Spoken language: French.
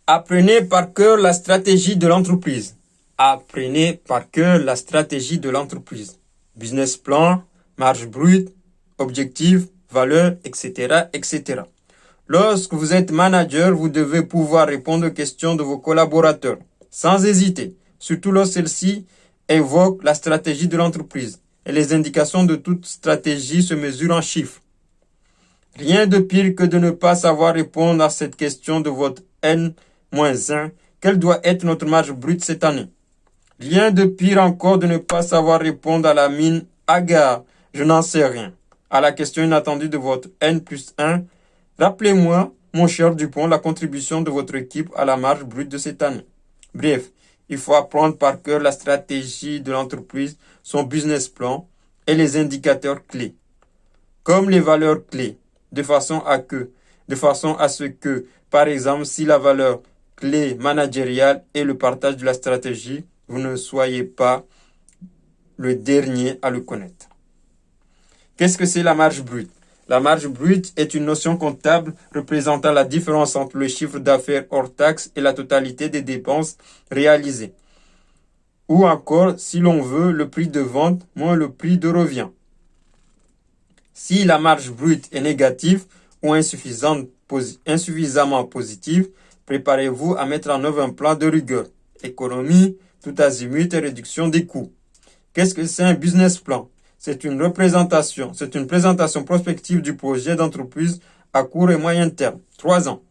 Apprenez par cœur la stratégie de l'entreprise. Apprenez par cœur la stratégie de l'entreprise. Business plan, marge brute, objectifs, valeurs, etc., etc. Lorsque vous êtes manager, vous devez pouvoir répondre aux questions de vos collaborateurs sans hésiter, surtout lorsque celle-ci évoque la stratégie de l'entreprise. Et les indications de toute stratégie se mesurent en chiffres. Rien de pire que de ne pas savoir répondre à cette question de votre N-1. Quelle doit être notre marge brute cette année? Rien de pire encore de ne pas savoir répondre à la mine hagard. Je n'en sais rien. À la question inattendue de votre N+1, rappelez-moi, mon cher Dupont, la contribution de votre équipe à la marge brute de cette année. Bref, il faut apprendre par cœur la stratégie de l'entreprise, son business plan et les indicateurs clés, comme les valeurs clés, de façon à ce que, par exemple, si la valeur clé managériale est le partage de la stratégie, vous ne soyez pas le dernier à le connaître. Qu'est-ce que c'est la marge brute? La marge brute est une notion comptable représentant la différence entre le chiffre d'affaires hors taxe et la totalité des dépenses réalisées. Ou encore, si l'on veut, le prix de vente moins le prix de revient. Si la marge brute est négative ou insuffisamment positive, préparez-vous à mettre en œuvre un plan de rigueur, économie, tout azimut et réduction des coûts. Qu'est-ce que c'est un business plan? C'est une présentation prospective du projet d'entreprise à court et moyen terme, 3 ans.